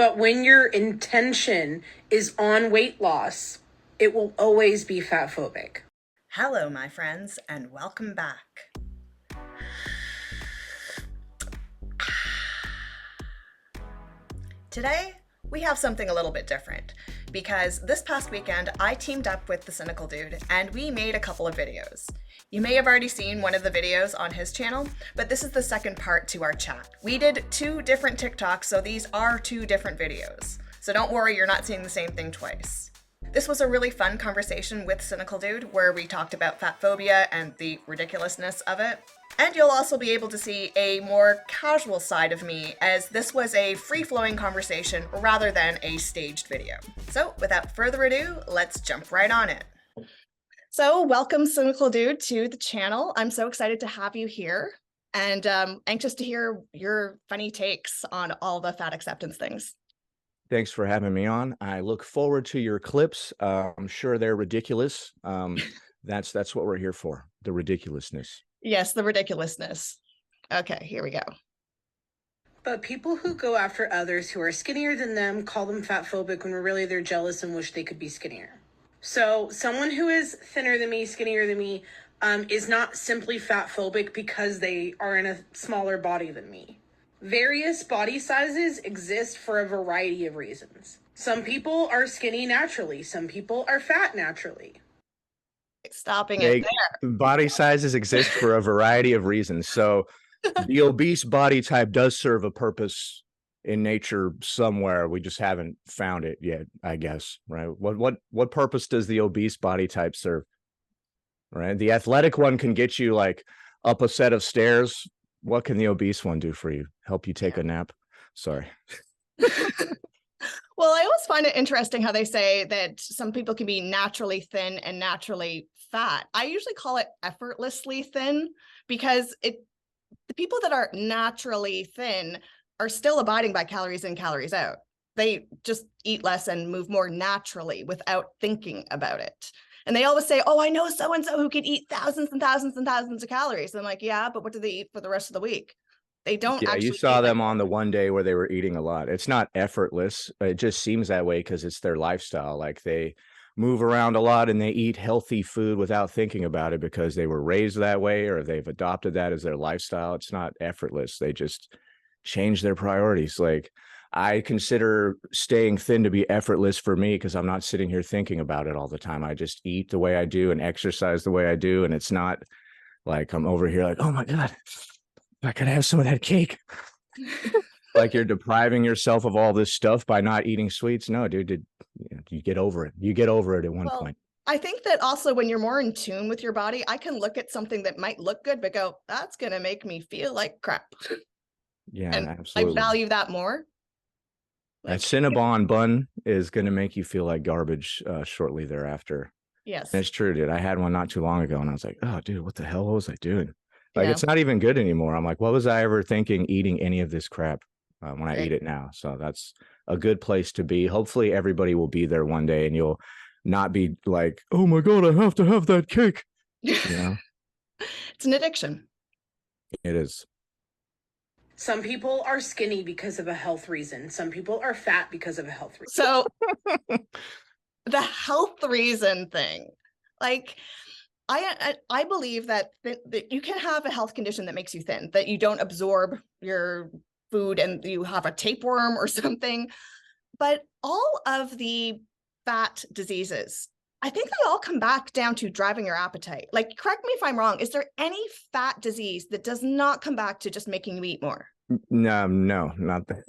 But when your intention is on weight loss, it will always be fatphobic. Hello, my friends, and welcome back. Today, we have something a little bit different because this past weekend I teamed up with the Cynical Dude and we made a couple of videos. You may have already seen one of the videos on his channel, but this is the second part to our chat. We did 2 different TikToks, so these are 2 different videos. So don't worry, you're not seeing the same thing twice. This was a really fun conversation with Cynical Dude where we talked about fat phobia and the ridiculousness of it. And you'll also be able to see a more casual side of me, as this was a free-flowing conversation rather than a staged video. So without further ado, let's jump right on it. So welcome, Cynical Dude, to the channel. I'm so excited to have you here and anxious to hear your funny takes on all the fat acceptance things. Thanks for having me on. I look forward to your clips. I'm sure they're ridiculous. That's what we're here for, the ridiculousness. Yes, the ridiculousness. Okay, here we go. But people who go after others who are skinnier than them call them fatphobic when really they're jealous and wish they could be skinnier. So someone who is thinner than me, skinnier than me, is not simply fatphobic because they are in a smaller body than me. Various body sizes exist for a variety of reasons. Some people are skinny naturally. Some people are fat naturally. Stopping it there. Body sizes exist for a variety of reasons. So the obese body type does serve a purpose in nature somewhere. We just haven't found it yet, I guess, right? What purpose does the obese body type serve? Right? The athletic one can get you like up a set of stairs. What can the obese one do for you? Help you take a nap? Sorry. Well, I always find it interesting how they say that some people can be naturally thin and naturally fat. I usually call it effortlessly thin because the people that are naturally thin are still abiding by calories in, calories out. They just eat less and move more naturally without thinking about it. And they always say, oh, I know so-and-so who can eat thousands and thousands and thousands of calories. And I'm like, yeah, but what do they eat for the rest of the week? They don't actually. You saw them on the one day where they were eating a lot. It's not effortless. It just seems that way because it's their lifestyle. Like they move around a lot and they eat healthy food without thinking about it because they were raised that way or they've adopted that as their lifestyle. It's not effortless. They just change their priorities. Like I consider staying thin to be effortless for me because I'm not sitting here thinking about it all the time. I just eat the way I do and exercise the way I do. And it's not like I'm over here like, oh my God, I could have some of that cake. Like you're depriving yourself of all this stuff by not eating sweets. No, dude, you get over it. You get over it at one point. I think that also when you're more in tune with your body, I can look at something that might look good, but go, that's going to make me feel like crap. Yeah, and absolutely. I value that more. That Cinnabon bun is going to make you feel like garbage shortly thereafter. Yes. And it's true, dude. I had one not too long ago and I was like, oh, dude, what the hell was I doing? Like, it's not even good anymore. I'm like, what was I ever thinking eating any of this crap when I eat it now? So that's a good place to be. Hopefully everybody will be there one day and you'll not be like, oh my God, I have to have that cake. You know? It's an addiction. It is. Some people are skinny because of a health reason. Some people are fat because of a health reason. So the health reason thing, like I believe that you can have a health condition that makes you thin, that you don't absorb your food and you have a tapeworm or something. But all of the fat diseases, I think they all come back down to driving your appetite. Like, correct me if I'm wrong. Is there any fat disease that does not come back to just making you eat more? No, not that.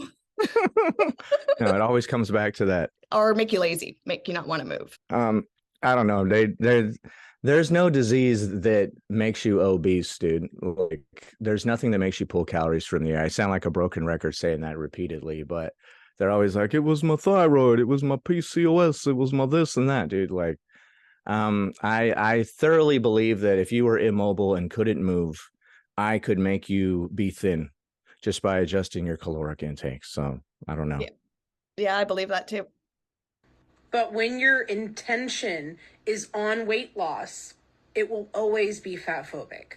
No, it always comes back to that. Or make you lazy, make you not want to move. I don't know. There's no disease that makes you obese, dude. Like, there's nothing that makes you pull calories from the air. I sound like a broken record saying that repeatedly, but they're always like, it was my thyroid, it was my PCOS, it was my this and that, dude. Like, I thoroughly believe that if you were immobile and couldn't move, I could make you be thin just by adjusting your caloric intake. So I don't know. Yeah, I believe that too. But when your intention is on weight loss, it will always be fatphobic.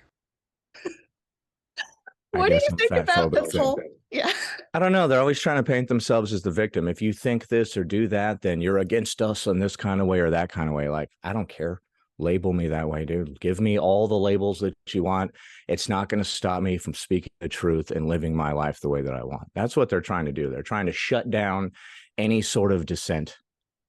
I What do guess you I'm think fat about phobic this then. whole? Yeah. I don't know. They're always trying to paint themselves as the victim. If you think this or do that, then you're against us in this kind of way or that kind of way. Like, I don't care. Label me that way, dude. Give me all the labels that you want. It's not going to stop me from speaking the truth and living my life the way that I want. That's what they're trying to do. They're trying to shut down any sort of dissent.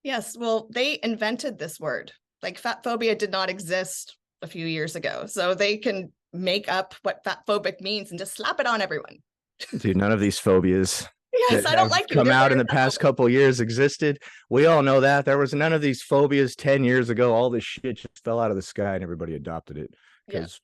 Yes. Well, they invented this word. Like fat phobia did not exist a few years ago. So they can make up what fat phobic means and just slap it on everyone. Dude, none of these phobias Yes, that I don't have like you. come Therefore, out in you're the fat past phobic. couple years existed. We all know that. There was none of these phobias 10 years ago. All this shit just fell out of the sky and everybody adopted it. Because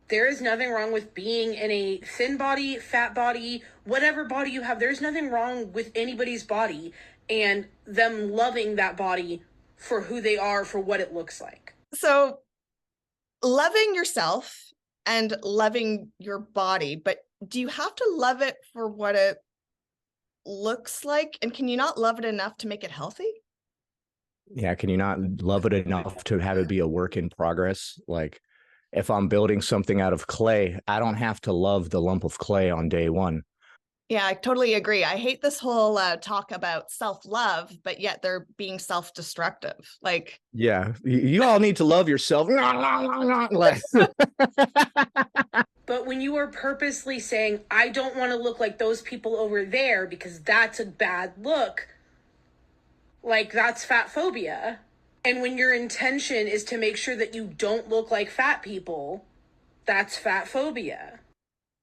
There is nothing wrong with being in a thin body, fat body, whatever body you have. There's nothing wrong with anybody's body and them loving that body for who they are, for what it looks like. So loving yourself and loving your body, but do you have to love it for what it looks like? And can you not love it enough to make it healthy? yeah, can you not love it enough to have it be a work in progress? Like, if I'm building something out of clay, I don't have to love the lump of clay on day one. Yeah, I totally agree. I hate this whole talk about self-love, but yet they're being self-destructive. Like, Yeah, you all need to love yourself. Like, But when you are purposely saying, I don't want to look like those people over there because that's a bad look, like that's fat phobia. And when your intention is to make sure that you don't look like fat people, that's fat phobia.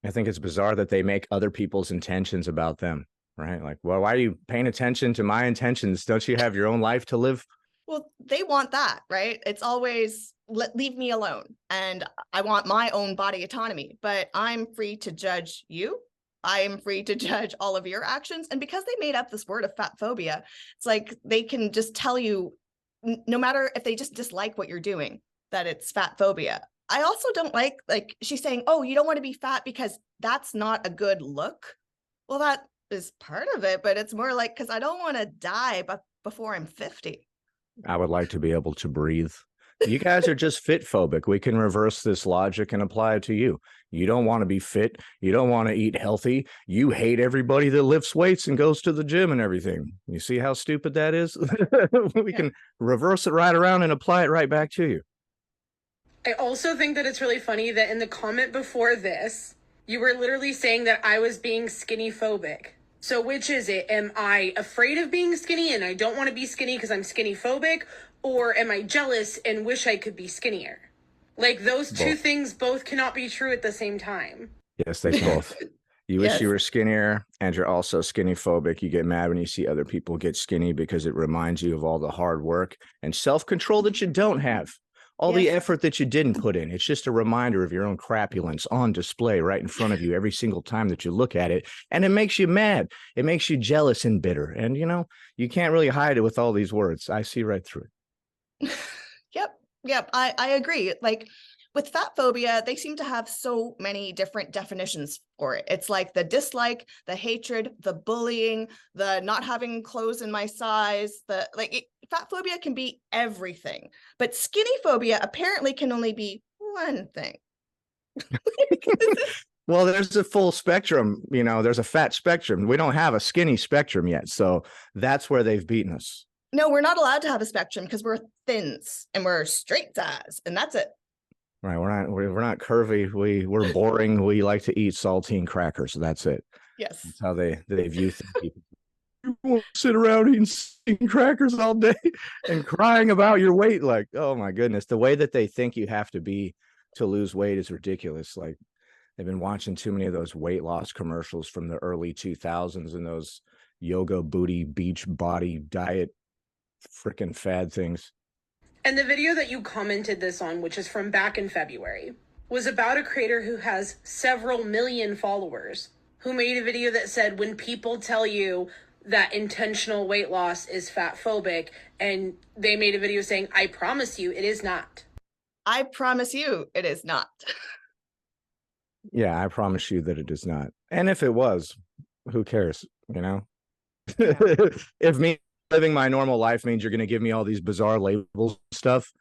I think it's bizarre that they make other people's intentions about them, right? Like, well, why are you paying attention to my intentions? Don't you have your own life to live? well, they want that, right? It's always leave me alone. And I want my own body autonomy, but I'm free to judge you. I am free to judge all of your actions. And because they made up this word of fat phobia, it's like they can just tell you, no matter if they just dislike what you're doing, that it's fat phobia. I also don't like she's saying, oh, you don't want to be fat because that's not a good look. Well, that is part of it, but it's more like, because I don't want to die before I'm 50. I would like to be able to breathe. You guys are just fit phobic. We can reverse this logic and apply it to you. You don't want to be fit. You don't want to eat healthy. You hate everybody that lifts weights and goes to the gym and everything. You see how stupid that is? We can reverse it right around and apply it right back to you. I also think that it's really funny that in the comment before this, you were literally saying that I was being skinny phobic. So which is it? Am I afraid of being skinny and I don't want to be skinny because I'm skinny phobic? Or am I jealous and wish I could be skinnier? Like those two things both cannot be true at the same time. Yes, they both. You wish Yes. you were skinnier and you're also skinny phobic. You get mad when you see other people get skinny because it reminds you of all the hard work and self-control that you don't have. All the Yes. effort that you didn't put in. It's just a reminder of your own crapulence on display right in front of you every single time that you look at it. And it makes you mad. It makes you jealous and bitter. And, you know, you can't really hide it with all these words. I see right through it. Yep. I agree. Like with fat phobia, they seem to have so many different definitions for it. It's like the dislike, the hatred, the bullying, the not having clothes in my size, fat phobia can be everything. But skinny phobia apparently can only be one thing. Well, there's a full spectrum, you know, there's a fat spectrum. We don't have a skinny spectrum yet. So that's where they've beaten us. No, we're not allowed to have a spectrum because we're thins and we're straight size, and that's it. Right. We're not curvy. We're boring. We like to eat saltine crackers. So that's it. Yes. That's how they view people. You won't sit around eating crackers all day and crying about your weight. Like, oh my goodness. The way that they think you have to be to lose weight is ridiculous. Like, they've been watching too many of those weight loss commercials from the early 2000s and those yoga booty beach body diet freaking fad things. And the video that you commented this on, which is from back in February, was about a creator who has several million followers, who made a video that said, when people tell you that intentional weight loss is fat phobic, and they made a video saying, I promise you it is not. I promise you it is not. Yeah, I promise you that it is not. And if it was, who cares? You know, if me living my normal life means you're going to give me all these bizarre labels and stuff,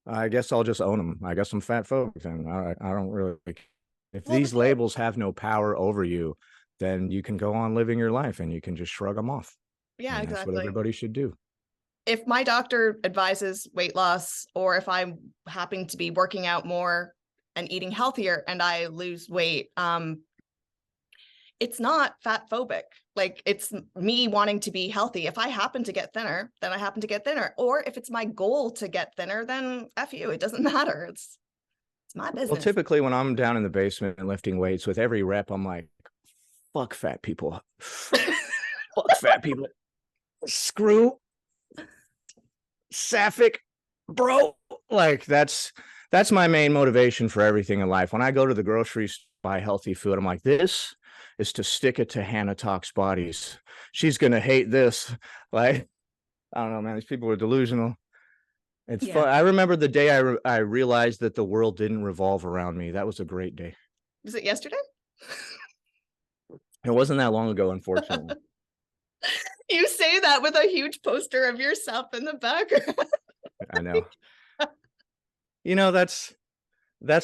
I guess I'll just own them. I guess I'm fat phobic, and I don't really If Well, these labels have no power over you, then you can go on living your life and you can just shrug them off. yeah, And that's what exactly. everybody should do. If my doctor advises weight loss, or if I'm happen to be working out more and eating healthier and I lose weight, it's not fat phobic. Like, it's me wanting to be healthy. If I happen to get thinner, then I happen to get thinner. Or if it's my goal to get thinner, then F you, it doesn't matter. It's my business. Well, typically when I'm down in the basement and lifting weights, with every rep, I'm like, fuck fat people. Fuck fat people. Screw Sapphic, bro. Like, that's my main motivation for everything in life. When I go to the grocery store, buy healthy food, I'm like, this is to stick it to Hannah Talks Bodies. She's gonna hate this. Like, I don't know, man. These people are delusional. It's fun. I remember the day I realized that the world didn't revolve around me. That was a great day. Was it yesterday? It wasn't that long ago, unfortunately. You say that with a huge poster of yourself in the background. I know. You know, that's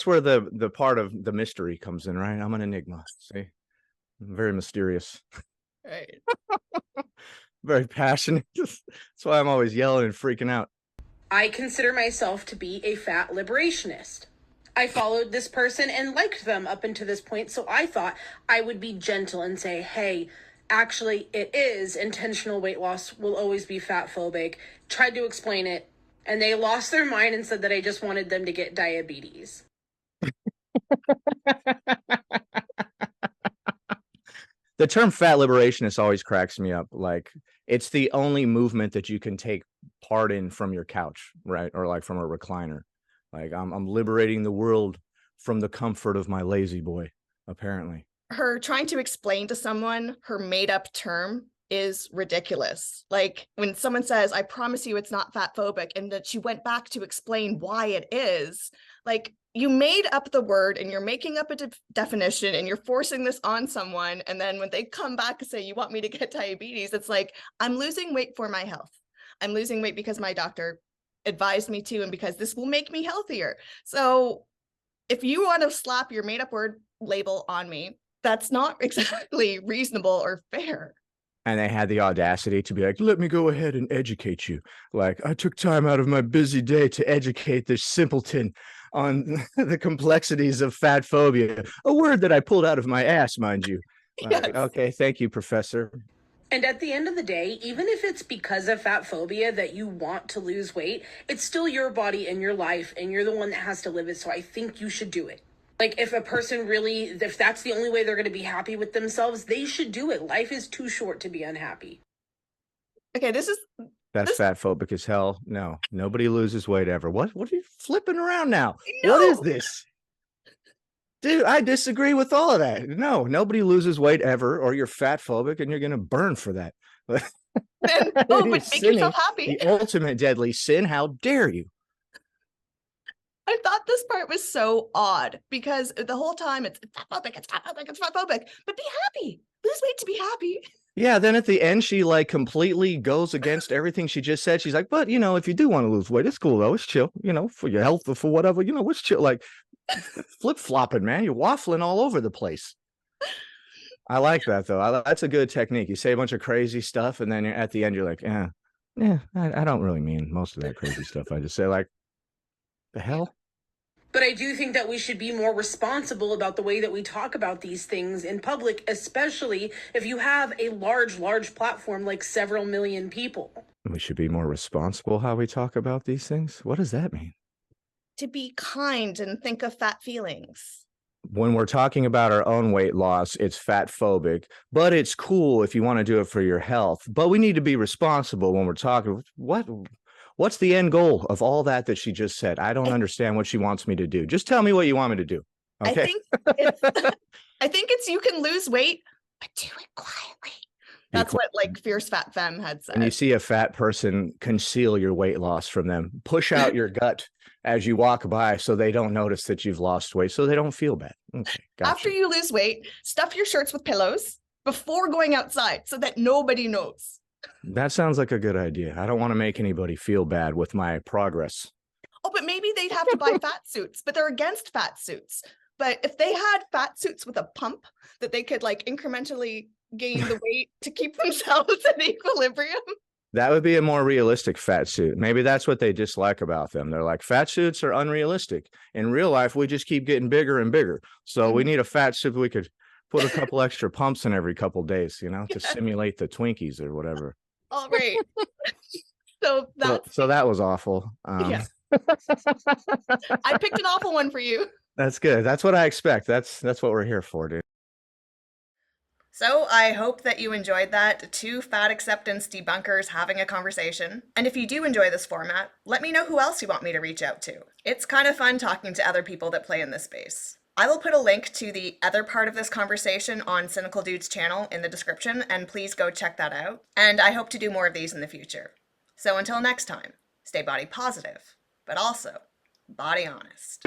where the part of the mystery comes in, right? I'm an enigma. See, I'm very mysterious. Right. Very passionate. That's why I'm always yelling and freaking out. I consider myself to be a fat liberationist. I followed this person and liked them up until this point, so I thought I would be gentle and say, hey, actually, it is intentional weight loss, will always be fat phobic. Tried to explain it, and they lost their mind and said that I just wanted them to get diabetes. The term fat liberationist always cracks me up. Like, it's the only movement that you can take part in from your couch, right? Or like from a recliner. Like, I'm liberating the world from the comfort of my lazy boy, apparently. Her trying to explain to someone her made up term is ridiculous. Like, when someone says, I promise you it's not fat phobic, and that she went back to explain why it is, like, you made up the word and you're making up a definition and you're forcing this on someone. And then when they come back and say, you want me to get diabetes, it's like, I'm losing weight for my health. I'm losing weight because my doctor advised me to, and because this will make me healthier. So if you want to slap your made up word label on me, that's not exactly reasonable or fair. And they had the audacity to be like, let me go ahead and educate you. Like, I took time out of my busy day to educate this simpleton on the complexities of fat phobia, a word that I pulled out of my ass, mind you. Like, Yes. okay, thank you, professor. And at the end of the day, even if it's because of fat phobia that you want to lose weight, it's still your body and your life, and you're the one that has to live it. So I think you should do it. Like, if a person really, if that's the only way they're going to be happy with themselves, they should do it. Life is too short to be unhappy. Okay, That's fat phobic as hell. No, nobody loses weight ever. What are you flipping around now? No. What is this? Dude, I disagree with all of that. No, nobody loses weight ever, or you're fat phobic and you're going to burn for that. No, but make Sinning, yourself happy. the ultimate deadly sin. How dare you? I thought this part was so odd because the whole time it's fat phobic, it's fat phobic, it's fat phobic. But be happy. Lose weight to be happy. Yeah, then at the end, she like completely goes against everything she just said. She's like, but you know, if you do want to lose weight, it's cool though. It's chill, you know, for your health or for whatever, you know, it's chill. Like, flip-flopping, man. You're waffling all over the place. I like that though. That's a good technique. You say a bunch of crazy stuff, and then at the end, you're like, yeah, I don't really mean most of that crazy stuff. I just say, like, the hell? But I do think that we should be more responsible about the way that we talk about these things in public, especially if you have a large platform like several million people. We should be more responsible how we talk about these things? What does that mean? To be kind and think of fat feelings. When we're talking about our own weight loss, it's fat phobic, but it's cool if you want to do it for your health. But we need to be responsible when we're talking. What's the end goal of all that she just said? I don't understand what she wants me to do. Just tell me what you want me to do. Okay. I think it's you can lose weight, but do it quietly. That's what like Fierce Fat Femme had said. And you see a fat person, conceal your weight loss from them. Push out your gut as you walk by so they don't notice that you've lost weight, so they don't feel bad. Okay, gotcha. After you lose weight, stuff your shirts with pillows before going outside so that nobody knows. That sounds like a good idea. I don't want to make anybody feel bad with my progress. Oh, but maybe they'd have to buy fat suits, but they're against fat suits. But if they had fat suits with a pump that they could like incrementally gain the weight to keep themselves in equilibrium. That would be a more realistic fat suit. Maybe that's what they dislike about them. They're like, fat suits are unrealistic. In real life, we just keep getting bigger and bigger. So we need a fat suit we could put a couple extra pumps in every couple days, you know, to simulate the Twinkies or whatever. All right. So that was awful. Yeah. I picked an awful one for you. That's good. That's what I expect. That's what we're here for, dude. So I hope that you enjoyed that. Two fat acceptance debunkers having a conversation. And if you do enjoy this format, let me know who else you want me to reach out to. It's kind of fun talking to other people that play in this space. I will put a link to the other part of this conversation on Cynical Dude's channel in the description, and please go check that out. And I hope to do more of these in the future. So until next time, stay body positive, but also body honest.